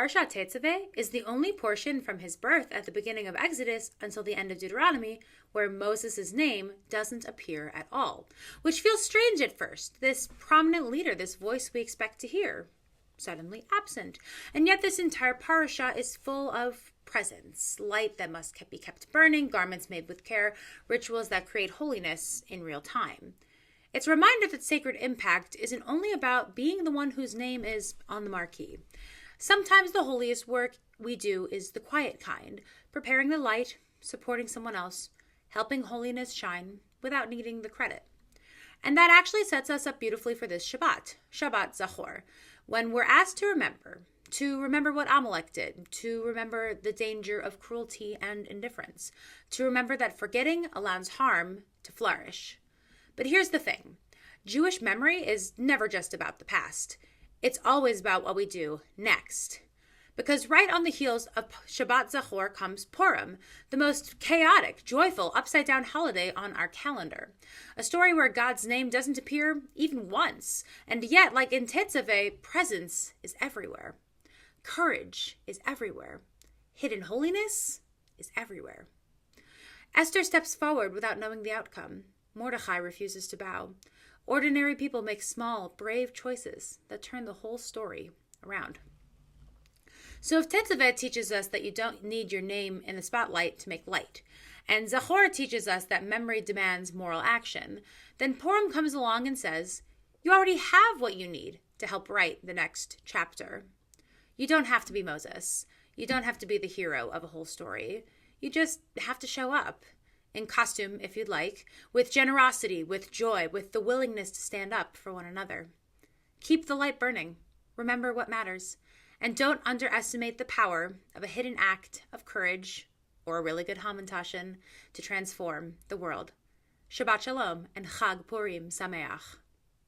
Parashat Tetzaveh is the only portion from his birth at the beginning of Exodus until the end of Deuteronomy where Moses' name doesn't appear at all, which feels strange at first. This prominent leader, this voice we expect to hear, suddenly absent. And yet this entire parashah is full of presence, light that must be kept burning, garments made with care, rituals that create holiness in real time. It's a reminder that sacred impact isn't only about being the one whose name is on the marquee. Sometimes the holiest work we do is the quiet kind, preparing the light, supporting someone else, helping holiness shine without needing the credit. And that actually sets us up beautifully for this Shabbat Zachor, when we're asked to remember what Amalek did, to remember the danger of cruelty and indifference, to remember that forgetting allows harm to flourish. But here's the thing. Jewish memory is never just about the past. It's always about what we do next. Because right on the heels of Shabbat Zachor comes Purim, the most chaotic, joyful, upside-down holiday on our calendar. A story where God's name doesn't appear even once. And yet, like in Tetzaveh, presence is everywhere. Courage is everywhere. Hidden holiness is everywhere. Esther steps forward without knowing the outcome. Mordechai refuses to bow. Ordinary people make small, brave choices that turn the whole story around. So if Tetzaveh teaches us that you don't need your name in the spotlight to make light, and Zachor teaches us that memory demands moral action, then Purim comes along and says, you already have what you need to help write the next chapter. You don't have to be Moses. You don't have to be the hero of a whole story. You just have to show up. In costume, if you'd like, with generosity, with joy, with the willingness to stand up for one another. Keep the light burning. Remember what matters. And don't underestimate the power of a hidden act of courage or a really good hamantashen to transform the world. Shabbat Shalom and Chag Purim Sameach.